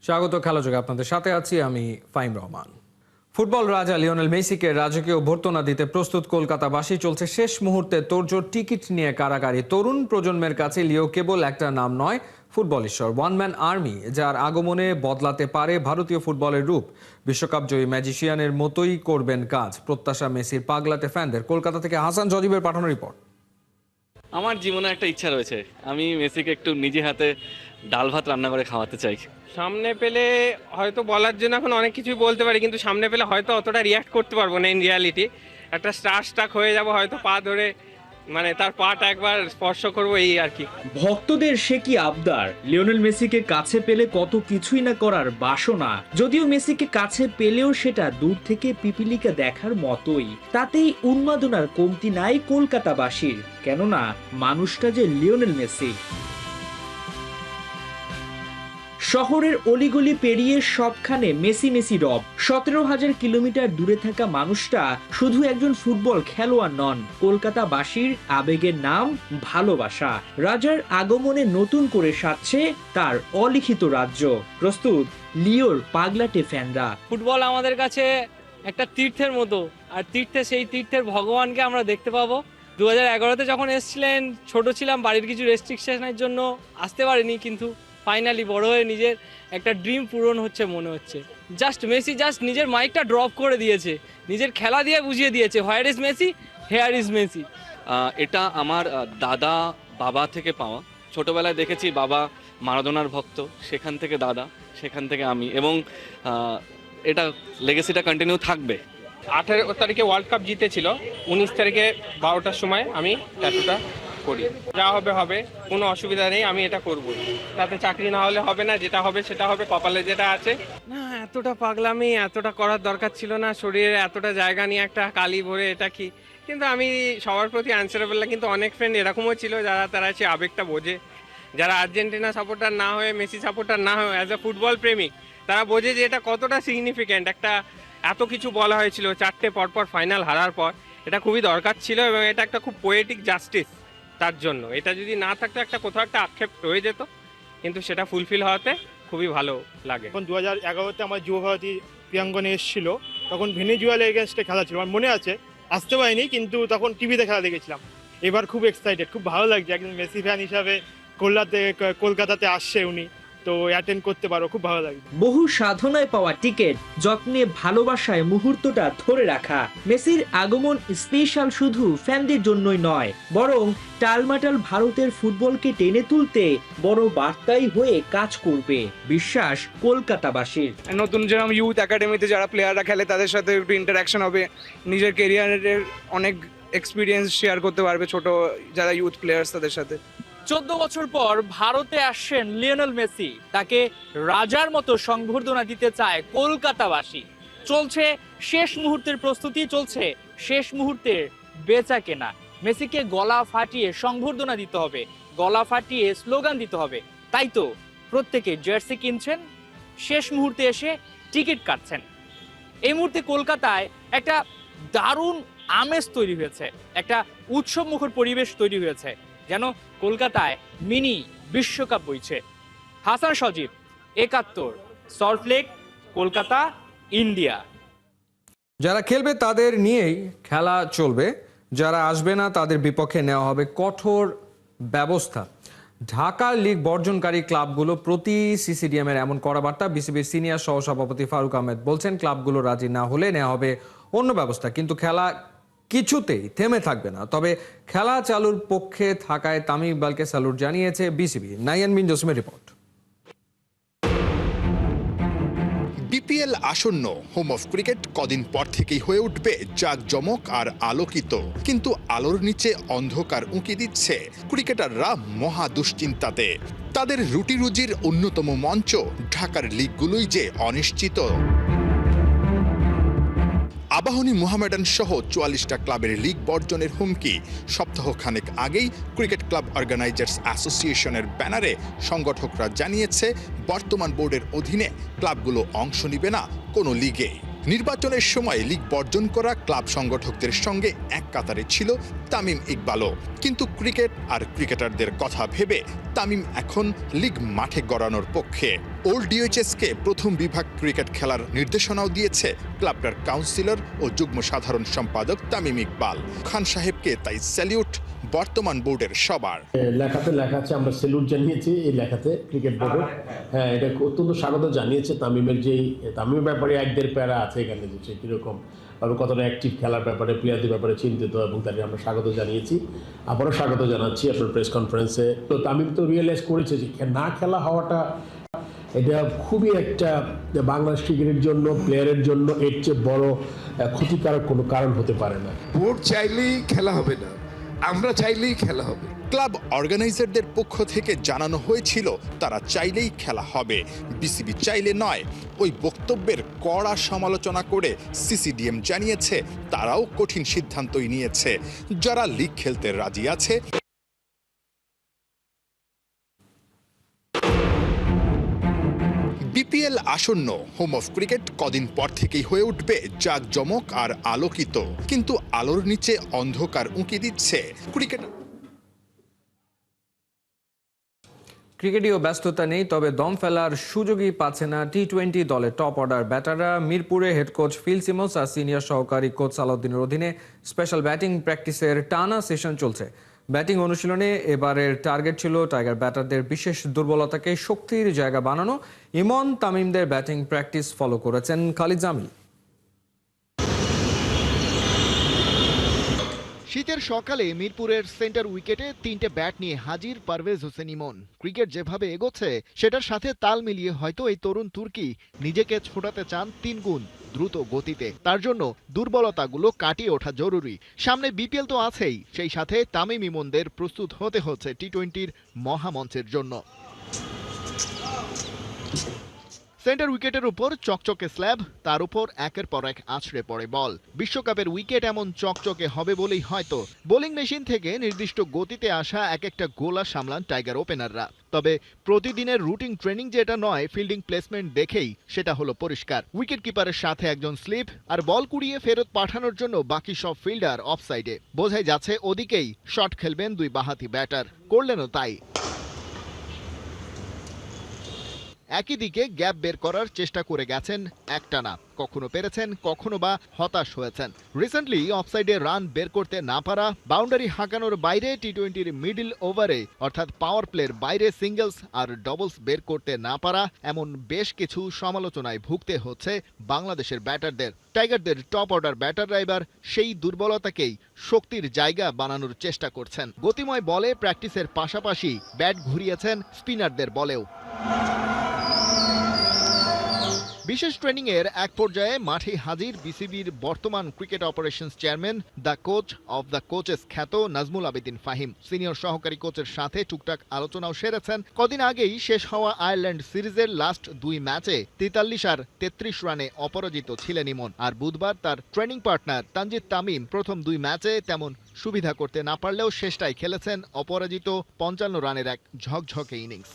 স্বাগত খেলাযোগে আপনাদের সাথে আছি আমি ফাইম রহমান। ফুটবল রাজা লিওনেল মেসিকে রাজকীয় অভ্যর্থনা দিতে প্রস্তুত কলকাতাবাসী। চলছে শেষ মুহূর্তে তোড়জোড় টিকিট নিয়ে কারাকারি। তরুণ প্রজন্মের কাছে লিও কেবল একটা নাম নয়, ফুটবল ঈশ্বর, ওয়ান ম্যান আর্মি, যার আগমনে বদলাতে পারে ভারতীয় ফুটবলের রূপ। বিশ্বকাপ জয়ী ম্যাজিশিয়ানের মতোই করবেন কাজ, প্রত্যাশা মেসির পাগলাটে ফ্যানদের। কলকাতা থেকে হাসান সজীবের পাঠানো রিপোর্ট। আমার জীবনে একটা ইচ্ছা রয়েছে, আমি মেসিকে একটু নিজে হাতে ডাল ভাত রান্না করে খাওয়াতে চাই। সামনে পেলে হয়তো বলার জন্য এখন অনেক কিছুই বলতে পারি, কিন্তু সামনে পেলে হয়তো অতটা রিয়াক্ট করতে পারবো না। ইন রিয়ালিটি একটা স্টাক হয়ে যাব, হয়তো পা ধরে মানে তার পাটা একবার স্পর্শ করবো, এই আর কি। ভক্তদের সে কি আবদার, লিওনেল মেসিকে কাছে পেলে কত কিছুই না করার বাসনা। যদিও মেসিকে কাছে পেলেও সেটা দূর থেকে পিপিলিকা দেখার মতোই, তাতেই উন্মাদনার কমতি নাই কলকাতাবাসীর। কেননা মানুষটা যে লিওনেল মেসি। শহরের অলিগলি পেরিয়ে সবখানে মেসি মেসি রব। 17,000 কিলোমিটার দূরে থাকা মানুষটা শুধু একজন ফুটবল খেলোয়াড় নন, কলকাতাবাসীর আবেগের নাম ভালোবাসা। রাজার আগমনে নতুন করে সাজছে তার অলিখিত রাজ্য। প্রস্তুত লিওর পাগলাটে ফ্যানরা। ফুটবল আমাদের কাছে একটা তীর্থের মতো, আর সেই তীর্থের ভগবানকে আমরা দেখতে পাবো। 2011-তে যখন এসেছিলেন, ছোট ছিলাম, বাড়ির কিছু রেস্ট্রিকশনের জন্য আসতে পারিনি, কিন্তু ফাইনালি বড় হয়ে নিজের একটা ড্রিম পূরণ হচ্ছে মনে হচ্ছে। মেসি নিজের মাইকটা ড্রপ করে দিয়েছে, নিজের খেলা দিয়ে বুঝিয়ে দিয়েছে, where is Messi, hair is Messi. এটা আমার দাদা বাবা থেকে পাওয়া। ছোটবেলায় দেখেছি বাবা মারাদোনার ভক্ত, সেখান থেকে দাদা, সেখান থেকে আমি, এবং এটা লেগেসিটা কন্টিনিউ থাকবে। 18 তারিখে ওয়ার্ল্ড কাপ জিতেছিল, 19 তারিখে 12টার সময় আমি ট্যাটুটা করি। যা হবে হবে, কোনো অসুবিধা নেই, আমি এটা করব। তাতে চাকরি না হলে হবে না, যেটা হবে সেটা হবে, কপালে যেটা আছে। না, এতটা পাগলামি এতটা করার দরকার ছিল না। শরীরে এতটা জায়গা নিয়ে একটা কালি ভরে এটা কি, কিন্তু আমি সবার প্রতি অ্যান্সারেবল না। কিন্তু অনেক ফ্রেন্ড এরকমও ছিল তারা সে আবেগটা বোঝে, যারা আর্জেন্টিনা সাপোর্টার না হয়ে, মেসি সাপোর্টার না হয়ে, অ্যাজ এ ফুটবল প্রেমিক তারা বোঝে যে এটা কতটা সিগনিফিক্যান্ট। একটা এত কিছু বলা হয়েছিল 4টে পরপর ফাইনাল হারার পর, এটা খুবই দরকার ছিল, এবং এটা একটা খুব পোয়েটিক জাস্টিস তার জন্য। এটা যদি না থাকতো একটা কোথাও একটা আক্ষেপ রয়ে যেত, কিন্তু সেটা ফুলফিল হওয়াতে খুবই ভালো লাগে। এখন 2011-তে আমার যুবভারতী প্রিয়াঙ্গনে এসেছিল, তখন ভেনেজুয়েলার এগেনস্টে খেলা ছিল, আমার মনে আছে। আসতে পারিনি, কিন্তু তখন টিভিতে খেলা দেখেছিলাম। এবার খুব এক্সাইটেড, খুব ভালো লাগছে। একজন মেসি ফ্যান হিসাবে কলকাতাতে আসছে উনি, তো অ্যাটেন্ড করতে পারো, খুব ভালো লাগবে। বহু সাধনায় পাওয়া টিকিট, যত্নে ভালোবাসায় মুহূর্তটা ধরে রাখা। মেসির আগমন স্পেশাল শুধু ফ্যানদের জন্যই নয়, বরং টালমাটাল ভারতের ফুটবলকে টেনে তুলতে বড় বার্তাই হয়ে কাজ করবে, বিশ্বাস কলকাতাবাসীর। নতুন যেরকম ইউথ একাডেমিতে যারা প্লেয়াররা খেলে তাদের সাথে একটু ইন্টারাকশন হবে, নিজের কেরিয়ারের অনেক এক্সপিরিয়েন্স শেয়ার করতে পারবে ছোট যারা ইউথ প্লেয়ার্স তাদের সাথে। 14 বছর পর ভারতে আসছেন লিওনেল মেসি, তাকে রাজার মতো সংবর্ধনা দিতে চায় কলকাতাবাসী। চলছে শেষ মুহূর্তের প্রস্তুতি, চলছে শেষ মুহূর্তের বেচা কেনা। মেসিকে গলা ফাটিয়ে সংবর্ধনা দিতে হবে, গলা ফাটিয়ে স্লোগান দিতে হবে। তাই তো প্রত্যেকে জার্সি কিনছেন, শেষ মুহূর্তে এসে টিকিট কাটছেন। এই মুহূর্তে কলকাতায় একটা দারুণ আমেজ তৈরি হয়েছে, একটা উৎসব মুখর পরিবেশ তৈরি হয়েছে, যেন কলকাতায় মিনি বিশ্বকাপ বইছে। হাসান সজীব, 71, সল্টলেক, কলকাতা, ইন্ডিয়া। যারা খেলবে তাদের নিয়েই খেলা চলবে, যারা আসবে না তাদের বিপক্ষে নেওয়া হবে কঠোর ব্যবস্থা। ঢাকার লিগ বর্জনকারী ক্লাবগুলো প্রতি সিসিডিএমের এমন কড়া বার্তা। বিসিবির সিনিয়র সহসভাপতি ফারুক আহমেদ বলছেন, ক্লাবগুলো রাজি না হলে নেওয়া হবে অন্য ব্যবস্থা, কিন্তু খেলা কিছুতেই থেমে থাকবে না। তবে খেলা চালুর পক্ষে থাকায় তামিম ইকবালকে স্যালুট জানিয়েছে বিসিবি। নাইয়ান বিন জসিমের রিপোর্ট। বিপিএল আসন্ন, হোম অফ ক্রিকেট কদিন পর থেকেই হয়ে উঠবে জাঁকজমক আর আলোকিত। কিন্তু আলোর নিচে অন্ধকার উঁকি দিচ্ছে ক্রিকেটাররা মহা দুশ্চিন্তাতে। তাদের রুটি রুজির অন্যতম মঞ্চ ঢাকার লিগগুলোই যে অনিশ্চিত। আবাহনী, মোহামেডান সহ 44টা ক্লাবের লিগ বর্জনের হুমকি। সপ্তাহখানেক আগেই ক্রিকেট ক্লাব অর্গানাইজার্স অ্যাসোসিয়েশনের ব্যানারে সংগঠকরা জানিয়েছে, বর্তমান বোর্ডের অধীনে ক্লাবগুলো অংশ নিবে না কোনো লিগে। নির্বাচনের সময় লিগ বর্জন করা ক্লাব সংগঠকদের সঙ্গে এক কাতারে ছিল তামিম ইকবালও। কিন্তু ক্রিকেট আর ক্রিকেটারদের কথা ভেবে তামিম এখন লিগ মাঠে গড়ানোর পক্ষে। ওল্ড ডিওএইচএসকে প্রথম বিভাগ ক্রিকেট খেলার নির্দেশনাও দিয়েছে ক্লাবটার কাউন্সিলর ও যুগ্ম সাধারণ সম্পাদক তামিম ইকবাল। খান সাহেবকে তাই স্যালিউট বর্তমান বোর্ডের সবার। লেখাতে লেখা আছে, আমরা স্যালুট জানিয়েছি এই লেখাতে ক্রিকেট বোর্ডের। হ্যাঁ, এটা অত্যন্ত স্বাগত জানিয়েছে। তামিমের ব্যাপারে 1-1.5 প্যারা আছে এখানে, যে সে কীরকম এবং কতটা অ্যাক্টিভ খেলার ব্যাপারে, প্লেয়ারদের ব্যাপারে চিন্তিত, এবং তাকে আমরা স্বাগত জানিয়েছি। আবারও স্বাগত জানাচ্ছি আপনার প্রেস কনফারেন্সে। তো তামিম তো রিয়েলাইজ করেছে যে না খেলা হওয়াটা এটা খুবই একটা বাংলাদেশ ক্রিকেটের জন্য, প্লেয়ারের জন্য এর চেয়ে বড় ক্ষতিকারক কোনো কারণ হতে পারে না। বোর্ড চাইলেই খেলা হবে না, আমরা চাইলেই খেলা হবে। ক্লাব অর্গানাইজারদের পক্ষ থেকে জানানো হয়েছিল তারা চাইলেই খেলা হবে, বিসিবি চাইলে নয়। ওই বক্তব্যের কড়া সমালোচনা করে সিসিডিএম জানিয়েছে তারাও কঠিন সিদ্ধান্তই নিয়েছে। যারা লিগ খেলতে রাজি আছে বিপিএল আসন্ন, হোম অফ ক্রিকেট কদিন পর থেকেই হয়ে উঠবে জাঁকজমক আর আলোকিত। কিন্তু আলোর নিচে অন্ধকার উঁকি দিচ্ছে ক্রিকেটীয় ব্যস্ততা নেই, তবে দম ফেলার সুযোগই পাচ্ছে না টি-20 দলের টপ অর্ডার ব্যাটাররা। মিরপুরে হেড কোচ ফিল সিমন্স আর সিনিয়র সহকারী কোচ সালাউদ্দিনের অধীনে স্পেশাল ব্যাটিং প্র্যাকটিসের টানা সেশন চলছে। ব্যাটিং অনুশীলনে এবারের টার্গেট ছিল টাইগার ব্যাটারদের বিশেষ দুর্বলতাকে শক্তির জায়গা বানানো। ইমন তামিমদের ব্যাটিং প্র্যাকটিস ফলো করেছেন খালিদ জামিল। শীতের সকালে মিরপুরের সেন্টার উইকেটে 3টে ব্যাট নিয়ে হাজির পারভেজ হোসেন ইমন। ক্রিকেট যেভাবে এগোচ্ছে সেটার সাথে তাল মিলিয়ে হয়তো এই তরুণ তুর্কি নিজেকে ছোটাতে চান 3 গুণ দ্রুত গতিতে। তার জন্য দুর্বলতাগুলো কাটিয়ে ওঠা জরুরি। সামনে বিপিএল তো আছেই, সেই সাথে তামিম ইমনদের প্রস্তুত হতে হচ্ছে টি-20-র মহামঞ্চের জন্য। সেন্টার উইকেটের উপর চকচকে স্ল্যাব, তার উপর একের পর এক আছড়ে পড়ে বল। বিশ্বকাপের উইকেট এমন চকচকে হবে বলেই হয়তো বোলিং মেশিন থেকে নির্দিষ্ট গতিতে আসা এক একটা গোলা সামলান টাইগার ওপেনাররা। তবে প্রতিদিনের রুটিন ট্রেনিং যেটা নয়, ফিল্ডিং প্লেসমেন্ট দেখেই সেটা হলো পরিষ্কার। উইকেট কিপারের সাথে একজন স্লিপ আর বল কুড়িয়ে ফেরত পাঠানোর জন্য বাকি সব ফিল্ডার অফসাইডে। বোঝাই যাচ্ছে ওদিকেই শট খেলবেন 2 বাঁহাতি ব্যাটার, করলেনও তাই। একই দিকে গ্যাপ বের করার চেষ্টা করে গেছেন একটানা, কখনো পেরেছেন, কখনো বা হতাশ হয়েছেন। রিসেন্টলি অফসাইডে রান বের করতে না পারা, বাউন্ডারি হাঁকানোর বাইরে টি-20-র মিডল ওভারে অর্থাৎ পাওয়ার প্লের বাইরে সিঙ্গলস আর ডবলস বের করতে না পারা, এমন বেশ কিছু সমালোচনায় ভুগতে হচ্ছে বাংলাদেশের ব্যাটারদের। টাইগারদের টপ অর্ডার ব্যাটাররা এবার সেই দুর্বলতাকেই শক্তির জায়গা বানানোর চেষ্টা করছেন। গতিময় বলে প্র্যাকটিসের পাশাপাশি ব্যাট ঘুরিয়েছেন স্পিনারদের বলেও। বিশেষ ট্রেনিং এর এক পর্যায়ে মাঠে হাজির বিসিবির বর্তমান cricket operations chairman, the coach of the coaches খ্যাত নাজমুল আবেদিন ফাহিম। সিনিয়র সহকারী কোচের সাথে টুকটাক আলোচনাও সেরেছেন। কদিন আগেই শেষ হওয়া আয়ারল্যান্ড সিরিজের লাস্ট 2 ম্যাচে 43 আর 33 রানে অপরাজিত ছিলেন ইমন। আর বুধবার তার ট্রেনিং পার্টনার তানজিদ তামিম প্রথম 2 ম্যাচে তেমন সুবিধা করতে না পারলেও শেষটাই খেলেছেন অপরাজিত 55 রানের এক ঝকঝকে ইনিংস।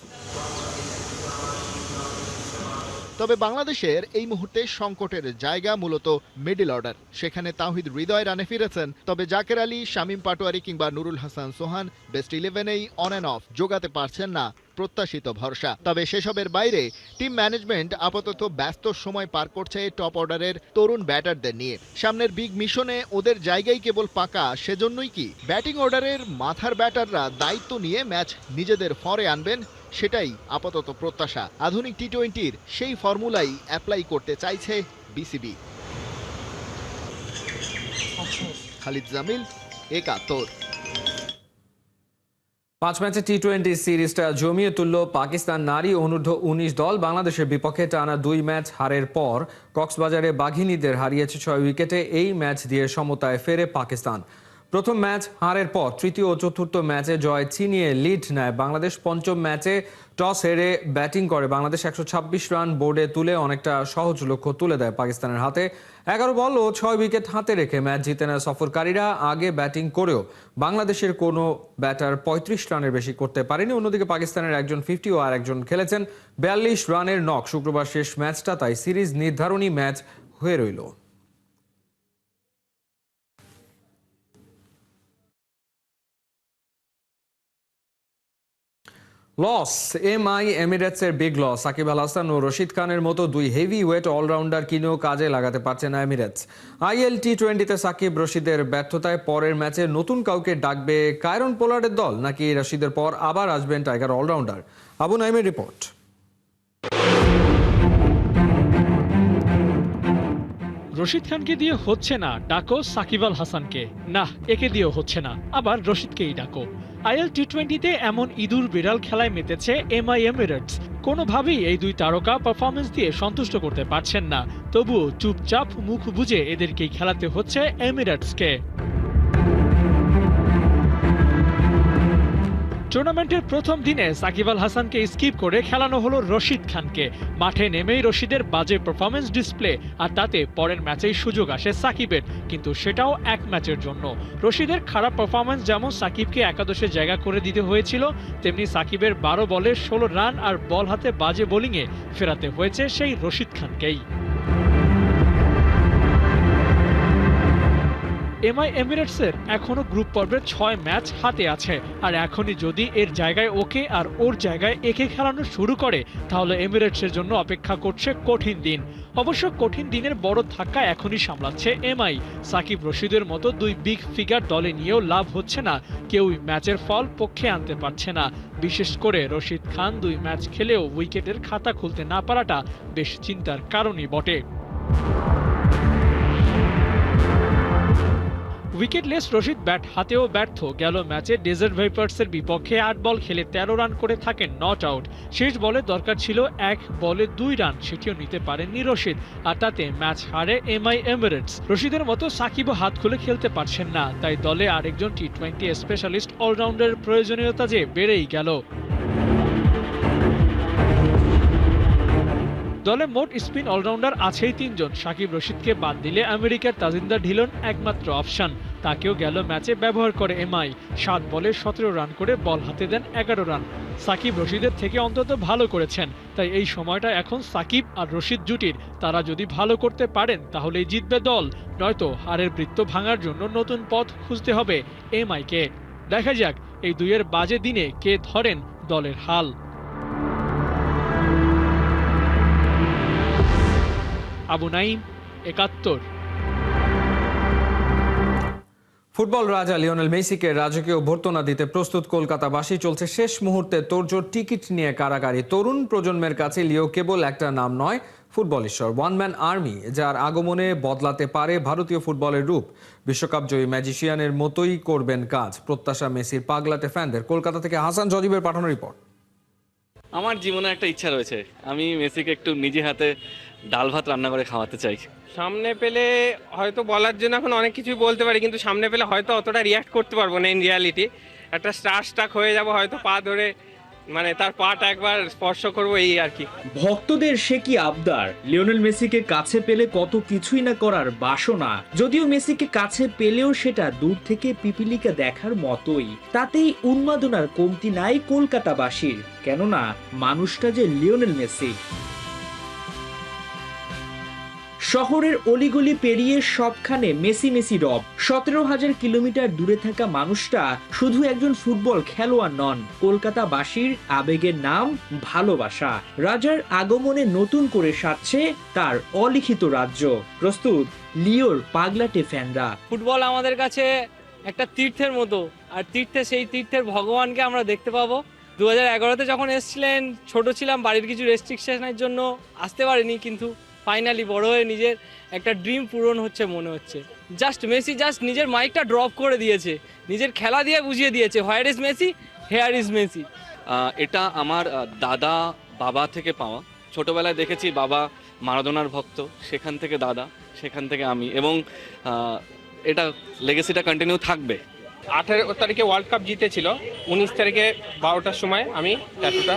তবে বাংলাদেশের এই মুহূর্তে সংকটের জায়গা মূলত মিডল অর্ডার। সেখানে তাওহিদ হৃদয় রানে ফিরেছেন, তবে জাকের আলী, শামীম পাটোয়ারি কিংবা নুরুল হাসান সোহান বেস্ট 11-এই অন অ্যান্ড অফ জোগাতে পারছেন না প্রত্যাশিত ভরসা। তবে সেসবের বাইরে টিম ম্যানেজমেন্ট আপাতত ব্যস্ত সময় পার করছে টপ অর্ডারের তরুণ ব্যাটারদের নিয়ে। সামনের বিগ মিশনে ওদের জায়গায় কেবল পাকা, সেজন্যই কি ব্যাটিং অর্ডারের মাথার ব্যাটাররা দায়িত্ব নিয়ে ম্যাচ নিজেদের ফরে আনবেন, সেটাই আপাতত প্রত্যাশা। আধুনিক টি-20-র সেই ফর্মুলাই অ্যাপ্লাই করতে চাইছে বিসিবি। খালিদ জামিল, একাত্তর। 5 ম্যাচে টি-20 সিরিজটা জমিয়ে তুলল পাকিস্তান নারী অনূর্ধ্ব 19 দল। বাংলাদেশের বিপক্ষে টানা 2 ম্যাচ হারের পর কক্সবাজারে বাঘিনীদের হারিয়েছে 6 উইকেটে। এই ম্যাচ দিয়ে সমতায় ফেরে পাকিস্তান। প্রথম ম্যাচ হারের পর তৃতীয় ও চতুর্থ ম্যাচে জয় ছিনিয়ে লিড নেয় বাংলাদেশ। পঞ্চম ম্যাচে টস হেরে ব্যাটিং করে বাংলাদেশ 126 রান বোর্ডে তুলে অনেকটা সহজ লক্ষ্য তুলে দেয় পাকিস্তানের হাতে। 11 বল ও 6 উইকেট হাতে রেখে ম্যাচ জিতে নেয় সফরকারীরা। আগে ব্যাটিং করেও বাংলাদেশের কোনো ব্যাটার 35 রানের বেশি করতে পারেনি। অন্যদিকে পাকিস্তানের একজন 50 ও আর একজন খেলেছেন 42 রানের নক। শুক্রবার শেষ ম্যাচটা তাই সিরিজ নির্ধারণী ম্যাচ হয়ে রইল। লস এমআই এমিরেটসের বিগ লস। সাকিব আল হাসান ও রশিদ খানের মতো দুই হেভি ওয়েট অলরাউন্ডার কিনেও কাজে লাগাতে পারছে না এমিরেটস। আইএল টি20তে সাকিব রশিদের ব্যর্থতায় পরের ম্যাচে নতুন কাউকে ডাকবে কায়রন পোলার্ডের দল, নাকি রশিদের পর আবার আসবেন টাইগার অলরাউন্ডার? আবু নাইমের রিপোর্ট। রশিদ খানকে দিয়ে হচ্ছে না, ডাকো সাকিব আল হাসানকে। না, একে দিয়েও হচ্ছে না, আবার রশিদকেই ডাকো। আইএল টি20তে এমন ইঁদুর বিড়াল খেলায় মেতেছে এমআই এমিরেটস। কোনোভাবেই এই দুই তারকা পারফরমেন্স দিয়ে সন্তুষ্ট করতে পারছেন না, তবুও চুপচাপ মুখ বুজে এদেরকেই খেলাতে হচ্ছে এমিরেটসকে। টুর্নামেন্টের প্রথম দিনে সাকিব আল হাসানকে স্কিপ করে খেলানো হলো রশিদ খানকে। মাঠে নেমেই রশিদের বাজে পারফরমেন্স ডিসপ্লে, আর তাতে পরের ম্যাচেই সুযোগ আসে সাকিবের, কিন্তু সেটাও এক ম্যাচের জন্য। রশিদের খারাপ পারফরমেন্স যেমন সাকিবকে একাদশে জায়গা করে দিতে হয়েছিল, তেমনি সাকিবের 12 বলে 16 রান আর বল হাতে বাজে বোলিংয়ে ফেরাতে হয়েছে সেই রশিদ খানকেই। এমআই এমিরেটসের এখনো গ্রুপ পর্বের 6 ম্যাচ হাতে আছে, আর এখনই যদি এর জায়গায় ওকে আর ওর জায়গায় একে খেলানো শুরু করে, তাহলে এমিরেটসের জন্য অপেক্ষা করছে কঠিন দিন। অবশ্য কঠিন দিনের বড় ধাক্কা এখনই সামলাচ্ছে এমআই। সাকিব রশিদের মতো দুই বিগ ফিগার দলে নিয়েও লাভ হচ্ছে না, কেউই ম্যাচের ফল পক্ষে আনতে পারছে না। বিশেষ করে রশিদ খান 2 ম্যাচ খেলেও উইকেটের খাতা খুলতে না পারাটা বেশ চিন্তার কারণই বটে। উইকেটলেস রশিদ ব্যাট হাতেও ব্যর্থ। গেল ম্যাচে ডেজার্ট ভাইপার্সের বিপক্ষে 8 বল খেলে 13 রান করে থাকেন নট আউট। শেষ বলে দরকার ছিল 1 বলে 2 রান, সেটিও নিতে পারেননি রশিদ, আর তাতে ম্যাচ হারে এমআই এমিরেটস। রশিদের মতো সাকিবও হাত খুলে খেলতে পারছেন না, তাই দলে আরেকজন টি20 স্পেশালিস্ট অলরাউন্ডারের প্রয়োজনীয়তা যে বেড়েই গেল। দলে মোট স্পিন অলরাউন্ডার আছেই 3 জন। সাকিব রশিদকে বাদ দিলে আমেরিকার তাজিন্দর ঢিলন একমাত্র অপশন, তাকেও গেল ম্যাচে ব্যবহার করে এমআই। 7 বলে 17 রান করে বল হাতে দেন 11 রান। সাকিব রশিদের থেকে অন্তত ভালো করেছেন, তাই এই সময়টা এখন সাকিব আর রশিদ জুটির। তারা যদি ভালো করতে পারেন তাহলেই জিতবে দল, নয়তো হারের বৃত্ত ভাঙার জন্য নতুন পথ খুঁজতে হবে এমআইকে। দেখা যাক এই দুইয়ের বাজে দিনে কে ধরেন দলের হাল। আবু নাইম, 71। ফুটবল রাজা লিওনেল মেসিকে রাজকীয় অভ্যর্থনা দিতে প্রস্তুত কলকাতাবাসী। চলছে শেষ মুহূর্তে তোড়জোড় টিকিট নিয়ে কারাকারি। তরুণ প্রজন্মের কাছে লিও কেবল একটা নাম নয়, ফুটবল ঈশ্বর, ওয়ান ম্যান আর্মি, যার আগমনে বদলাতে পারে ভারতীয় ফুটবলের রূপ। বিশ্বকাপ জয়ী ম্যাজিশিয়ানের মতোই করবেন কাজ, প্রত্যাশা মেসির পাগলাটে ফ্যানদের। কলকাতা থেকে হাসান জজিবের পাঠানো রিপোর্ট। আমার জীবনে একটা ইচ্ছা রয়েছে, আমি মেসিকে একটু নিজে হাতে ডাল ভাত রান্না করে খাওয়াতে চাই। সামনে পেলে হয়তো বলার জন্য এখন অনেক কিছুই বলতে পারি, কিন্তু সামনে পেলে হয়তো অতটা রিয়াক্ট করতে পারবো না। ইন রিয়ালিটি একটা স্টাক হয়ে যাব, হয়তো পা ধরে মানে তার পাটা একবার স্পর্শ করবো, এই আর কি। ভক্তদের সে কি আবদার, লিওনেল মেসিকে কাছে পেলে কত কিছুই না করার বাসনা। যদিও মেসিকে কাছে পেলেও সেটা দূর থেকে পিপিলিকা দেখার মতোই, তাতেই উন্মাদনার কমতি নাই কলকাতাবাসীর, কেননা মানুষটা যে লিওনেল মেসি। শহরের অলিগলি পেরিয়ে সবখানে মেসি মেসি রব। 17,000 কিলোমিটার দূরে থাকা মানুষটা শুধু একজন ফুটবল খেলোয়াড় নন, কলকাতাবাসীর আবেগের নাম ভালোবাসা। রাজার আগমনে নতুন করে সাজছে তার অলিখিত রাজ্য। প্রস্তুত লিওর পাগলাটে ফ্যানরা। ফুটবল আমাদের কাছে একটা তীর্থের মতো, আর সেই তীর্থের ভগবানকে আমরা দেখতে পাবো। 2011-তে যখন এসেছিলেন, ছোট ছিলাম, বাড়ির কিছু রেস্ট্রিকশনের জন্য আসতে পারিনি, কিন্তু ফাইনালি বড় হয়ে নিজের একটা ড্রিম পূরণ হচ্ছে মনে হচ্ছে। মেসি নিজের মাইকটা ড্রপ করে দিয়েছে, নিজের খেলা দিয়ে বুঝিয়ে দিয়েছে, where is Messi, hair is Messi. এটা আমার দাদা বাবা থেকে পাওয়া। ছোটবেলায় দেখেছি বাবা মারাদোনার ভক্ত, সেখান থেকে দাদা, সেখান থেকে আমি, এবং এটা লেগেসিটা কন্টিনিউ থাকবে। 18 তারিখে ওয়ার্ল্ড কাপ জিতেছিল, 19 তারিখে 12টার সময় আমি ট্যাটুটা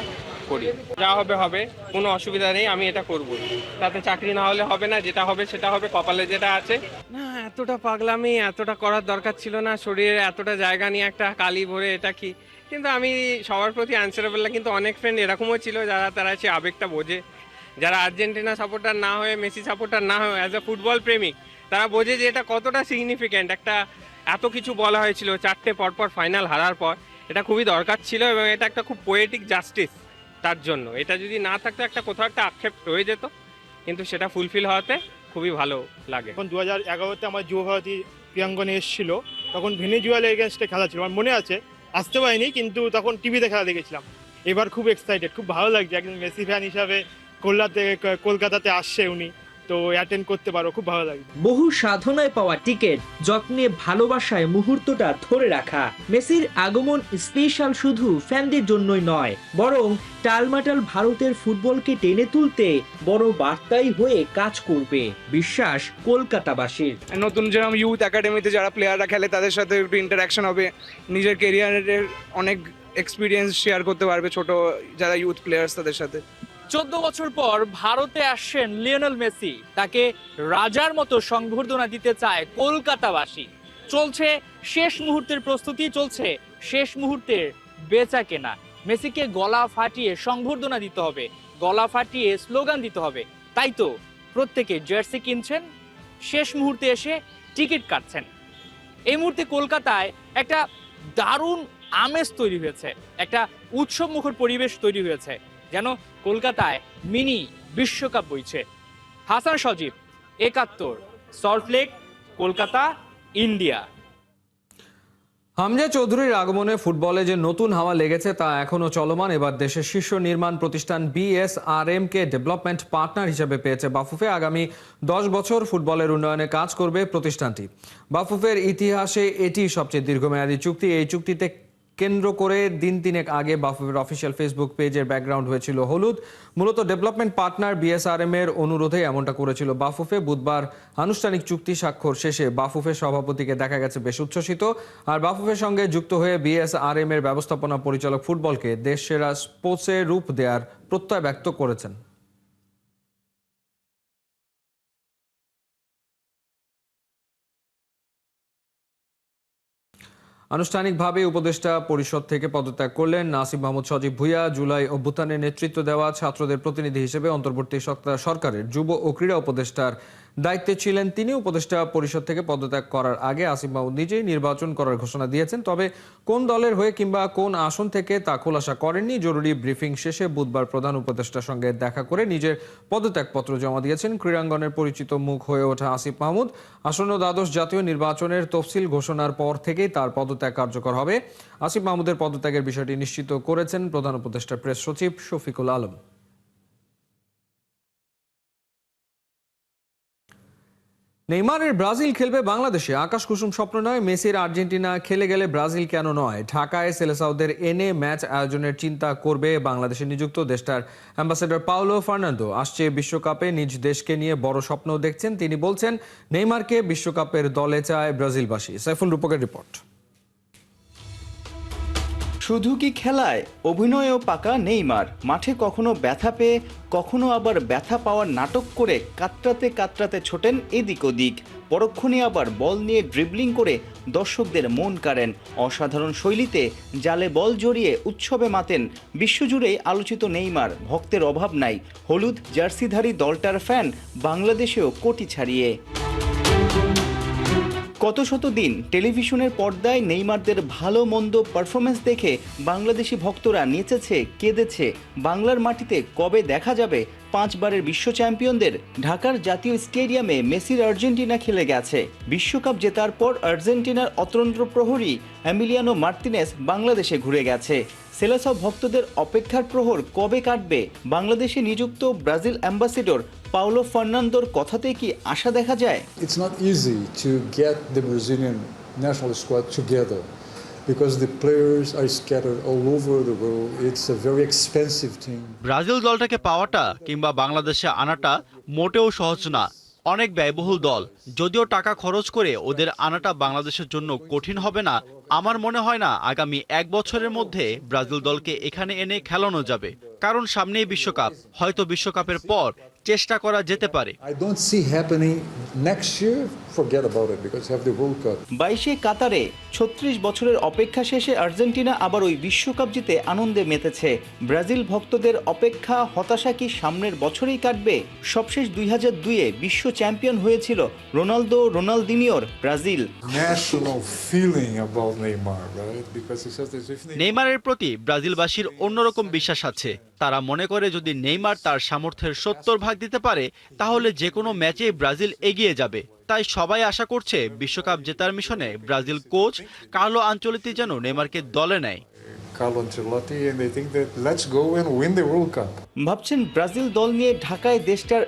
করি। যা হবে হবে, কোনো অসুবিধা নেই, আমি এটা করবো। তাতে চাকরি না হলে হবে না, যেটা হবে সেটা হবে, কপালে যেটা আছে। না, এতটা পাগলামি এতটা করার দরকার ছিল না। শরীরে এতটা জায়গা নিয়ে একটা কালি ভরে এটা কি, কিন্তু আমি সবার প্রতি অ্যান্সারেবল না। কিন্তু অনেক ফ্রেন্ড এরকমও ছিল তারা সে আবেগটা বোঝে, যারা আর্জেন্টিনা সাপোর্টার না হয়ে, মেসি সাপোর্টার না হয়ে, অ্যাজ এ ফুটবল প্রেমিক তারা বোঝে যে এটা কতটা সিগনিফিক্যান্ট। এত কিছু বলা হয়েছিল 4টে পরপর ফাইনাল হারার পর, এটা খুবই দরকার ছিল এবং এটা একটা খুব পোয়েটিক জাস্টিস তার জন্য। এটা যদি না থাকতো একটা কোথাও একটা আক্ষেপ রয়ে যেত, কিন্তু সেটা ফুলফিল হওয়াতে খুবই ভালো লাগে। এখন 2011-তে আমার যুব ভারতী প্রিয়াঙ্গনে এসেছিল, তখন ভেনেজুয়েলার এগেনস্টে খেলা ছিল। আমার মনে আছে, আসতে পারিনি কিন্তু তখন টিভিতে খেলা দেখেছিলাম। এবার খুব এক্সাইটেড, খুব ভালো লাগছে। একজন মেসি ফ্যান হিসাবে কলকাতাতে আসছে উনি, তো অ্যাটেন্ড করতে পারো, খুব ভালো লাগছে। বহু সাধনায় পাওয়া টিকিট, যত্নে ভালোবাসায় মুহূর্তটা ধরে রাখা। মেসির আগমন স্পেশাল শুধু ফ্যানদের জন্যই নয়, বরং টালমাটাল ভারতের ফুটবলকে টেনে তুলতে বড় বার্তাই হয়ে কাজ করবে বিশ্বাস কলকাতাবাসীর। নতুন যেরকম ইউথ একাডেমিতে যারা প্লেয়াররা খেলে তাদের সাথে একটু ইন্টারাকশন হবে, নিজের কেরিয়ারের অনেক এক্সপিরিয়েন্স শেয়ার করতে পারবে ছোট যারা ইউথ প্লেয়ার্স তাদের সাথে। 14 বছর পর ভারতে আসছেন লিওনেল মেসি, তাকে রাজার মতো সংবর্ধনা দিতে চায় কলকাতাবাসী। চলছে শেষ মুহূর্তের প্রস্তুতি, চলছে শেষ মুহূর্তের বেচা কেনা। মেসিকে গলা ফাটিয়ে সংবর্ধনা দিতে হবে, গলা ফাটিয়ে স্লোগান দিতে হবে। তাই তো প্রত্যেকে জার্সি কিনছেন, শেষ মুহূর্তে এসে টিকিট কাটছেন। এই মুহূর্তে কলকাতায় একটা দারুণ আমেজ তৈরি হয়েছে, একটা উৎসবমুখর পরিবেশ তৈরি হয়েছে, যেন কলকাতায় মিনি বিশ্বকাপ বইছে। হাসান সজীব, 71, সল্টলেক, কলকাতা, ইন্ডিয়া। হামজা চৌধুরীর আগমনে ফুটবলে যে নতুন হাওয়া লেগেছে তা এখনো চলমান। এবার দেশের শীর্ষ নির্মাণ প্রতিষ্ঠান BSRM কে ডেভেলপমেন্ট পার্টনার হিসেবে পেয়েছে বাফুফে। আগামী 10 বছর ফুটবলের উন্নয়নে কাজ করবে প্রতিষ্ঠানটি। বাফুফের ইতিহাসে এটি সবচেয়ে দীর্ঘমেয়াদী চুক্তি। এই চুক্তিতে কেন্দ্র করে দিন তিনেক আগে বাফুফের অফিসিয়াল ফেসবুক পেজের ব্যাকগ্রাউন্ড হয়েছিল হলুদ। মূলত ডেভেলপমেন্ট পার্টনার BSRM এর অনুরোধে এমনটা করেছিল বাফুফে। বুধবার আনুষ্ঠানিক চুক্তি স্বাক্ষর শেষে বাফুফের সভাপতিকে দেখা গেছে বেশ উচ্ছ্বসিত। আর বাফুফের সঙ্গে যুক্ত হয়ে BSRM এর ব্যবস্থাপনা পরিচালক ফুটবলকে দেশ সেরা স্পোর্টসে রূপ দেওয়ার প্রত্যয় ব্যক্ত করেছেন। আনুষ্ঠানিকভাবে উপদেষ্টা পরিষদ থেকে পদত্যাগ করলেন নাসিম মাহমুদ সজীব ভুঁইয়া। জুলাই অভ্যুত্থানের নেতৃত্ব দেওয়া ছাত্রদের প্রতিনিধি হিসেবে অন্তর্বর্তী সরকারের যুব ও ক্রীড়া উপদেষ্টার দায়িত্বে ছিলেন তিনি। উপদেষ্টা পরিষদ থেকে পদত্যাগ করার আগে আসিফ মাহমুদ নিজেই নির্বাচন করার ঘোষণা দিয়েছেন, তবে কোন দলের হয়ে কিংবা কোন আসন থেকে তা খোলাসা করেননি। জরুরি ব্রিফিং শেষে বুধবার প্রধান উপদেষ্টার সঙ্গে দেখা করে নিজের পদত্যাগপত্র জমা দিয়েছেন ক্রীড়াঙ্গনের পরিচিত মুখ হয়ে ওঠা আসিফ মাহমুদ। আসন্ন দ্বাদশ জাতীয় নির্বাচনের তফসিল ঘোষণার পর থেকেই তার পদত্যাগ কার্যকর হবে। আসিফ মাহমুদের পদত্যাগের বিষয়টি নিশ্চিত করেছেন প্রধান উপদেষ্টার প্রেস সচিব শফিকুল আলম। নেইমারের ব্রাজিল খেলবে বাংলাদেশে আকাশ কুসুম স্বপ্ন নয়। মেসির আর্জেন্টিনা খেলে গেলে ব্রাজিল কেন নয়? ঢাকায় সেলেসাওদের এনে ম্যাচ আয়োজনের চিন্তা করবে বাংলাদেশে নিযুক্ত দেশটার অ্যাম্বাসেডর পাওলো ফার্নান্দো। আসছে বিশ্বকাপে নিজ দেশকে নিয়ে বড় স্বপ্ন দেখছেন তিনি। বলছেন নেইমারকে বিশ্বকাপের দলে চায় ব্রাজিলবাসী। সাইফুল রূপকের রিপোর্ট। শুধু কি খেলায়, অভিনয়েও পাকা নেইমার। মাঠে কখনো ব্যথা পেয়ে কখনো আবার ব্যথা পাওয়ার নাটক করে কাতরাতে কাতরাতে ছোটেন এদিক ওদিক, পরক্ষণে আবার বল নিয়ে ড্রিবলিং করে দর্শকদের মন কাড়েন। অসাধারণ শৈলীতে জালে বল জড়িয়ে উৎসবে মাতেন। বিশ্বজুড়ে আলোচিত নেইমার, ভক্তের অভাব নাই। হলুদ জার্সিধারী দলটার ফ্যান বাংলাদেশেও কোটি ছাড়িয়ে। কত শত দিন টেলিভিশনের পর্দায় নেইমারদের ভালো মন্দ পারফরমেন্স দেখে বাংলাদেশি ভক্তরা নেচেছে, কেঁদেছে। বাংলার মাটিতে কবে দেখা যাবে 5 বারের বিশ্ব চ্যাম্পিয়নদের? ঢাকার জাতীয় স্টেডিয়ামে মেসির আর্জেন্টিনা খেলে গেছে। বিশ্বকাপ জেতার পর আর্জেন্টিনার অতন্ত্র প্রহরী এমিলিয়ানো মার্তিনেস বাংলাদেশে ঘুরে গেছে। সেলেসাও ভক্তদের অপেক্ষার প্রহর কবে কাটবে? বাংলাদেশে নিযুক্ত ব্রাজিল অ্যাম্বাসেডর পাওলো ফার্নান্দোর কথাতে কি আশা দেখা যায়? It's not easy to get the Brazilian national squad together because the players are scattered all over the world. It's a very expensive team. Brazil দলটাকে পাওয়াটা কিংবা বাংলাদেশে আনাটা মোটেও সহজ না, অনেক ব্যয়বহুল দল। যদিও টাকা খরচ করে ওদের আনাটা বাংলাদেশের জন্য কঠিন হবে না, আমার মনে হয় না আগামী 1 বছরের মধ্যে ব্রাজিল দলকে এখানে এনে খেলানো যাবে। কারণ সামনেই বিশ্বকাপ। হয়তো বিশ্বকাপের পর চেষ্টা করা যেতে পারে। I don't see happening next year. Forget about it because you have the World Cup. 22 কাতারে 36 বছরের অপেক্ষা শেষে আর্জেন্টিনা আবার ওই বিশ্বকাপ জিতে আনন্দে মেতেছে। ব্রাজিল ভক্তদের অপেক্ষা হতাশা কি সামনের বছরেই কাটবে? সবশেষ 2002-এ বিশ্ব চ্যাম্পিয়ন হয়েছিল রোনালদিনিওর Brazil. National feeling about Neymar, right? Because it's just as if নেইমারের প্রতি ব্রাজিলবাসীর অন্যরকম বিশ্বাস আছে। তারা মনে করে যদি নেইমার তার সামর্থ্যের 70% দিতে পারে তাহলে যে কোনো ম্যাচে ব্রাজিল এগিয়ে যাবে। তাই সবাই আশা করছে বিশ্বকাপ জেতার মিশনে ব্রাজিল কোচ কার্লো আনচেলত্তি যেন নেইমারকে দলে নেয়। Carlo Ancelotti and they think that let's go and win the World Cup. ভাবছেন ব্রাজিল দল নিয়ে ঢাকায় দেশটার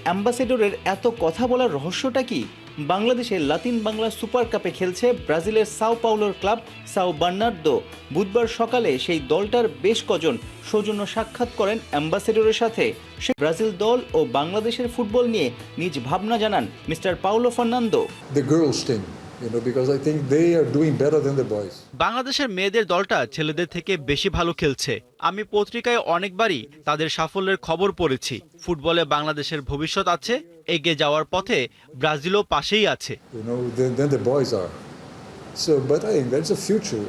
অ্যাম্বাসেডরের এত কথা বলার রহস্যটা কি? বাংলাদেশে লাতিন বাংলা সুপার কাপে খেলছে ব্রাজিলের সাও পাউলোর ক্লাব সাও বার্নার্দো। বুধবার সকালে সেই দলটার বেশ কজন সৌজন্য সাক্ষাৎ করেন অ্যাম্বাসেডরের সাথে। সে ব্রাজিল দল ও বাংলাদেশের ফুটবল নিয়ে নিজ ভাবনা জানান mister Paulo Fernando. The girls team, because I think they are doing better than the boys. বাংলাদেশের মেয়েদের দলটা ছেলেদের থেকে বেশি ভালো খেলছে। আমি পত্রিকায় অনেকবারই তাদের সাফল্যের খবর পড়েছি। ফুটবলে বাংলাদেশের ভবিষ্যৎ আছে, এগিয়ে যাওয়ার পথে ব্রাজিলও পাশেই আছে। Than the boys are. So, but I think there's a future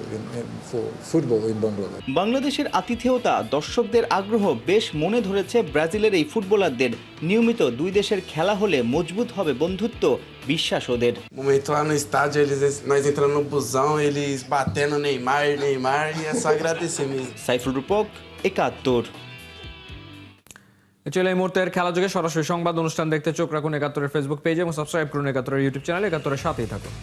for football in Bangladesh. বাংলাদেশের আতিথেয়তা দর্শকদের আগ্রহ বেশ মনে ধরেছে ব্রাজিলের এই ফুটবলারদের। নিয়মিত দুই দেশের খেলা হলে মজবুত হবে বন্ধুত্ব, বিশ্বাস ওদের। Momento lá no estádio, nós entrando no busão, eles batendo Neymar e é só agradecer mesmo. Saiful রূপক, 71। চলে এই মুহূর্তের খেলা যোগে সরাসরি সংবাদ অনুষ্ঠান দেখতে চোখ রাখুন 71-এর ফেসবুক পেজে এবং সাবস্ক্রাইব করুন 71-এর ইউটিউব চ্যানেল। 71-এর সাথেই থাকুন।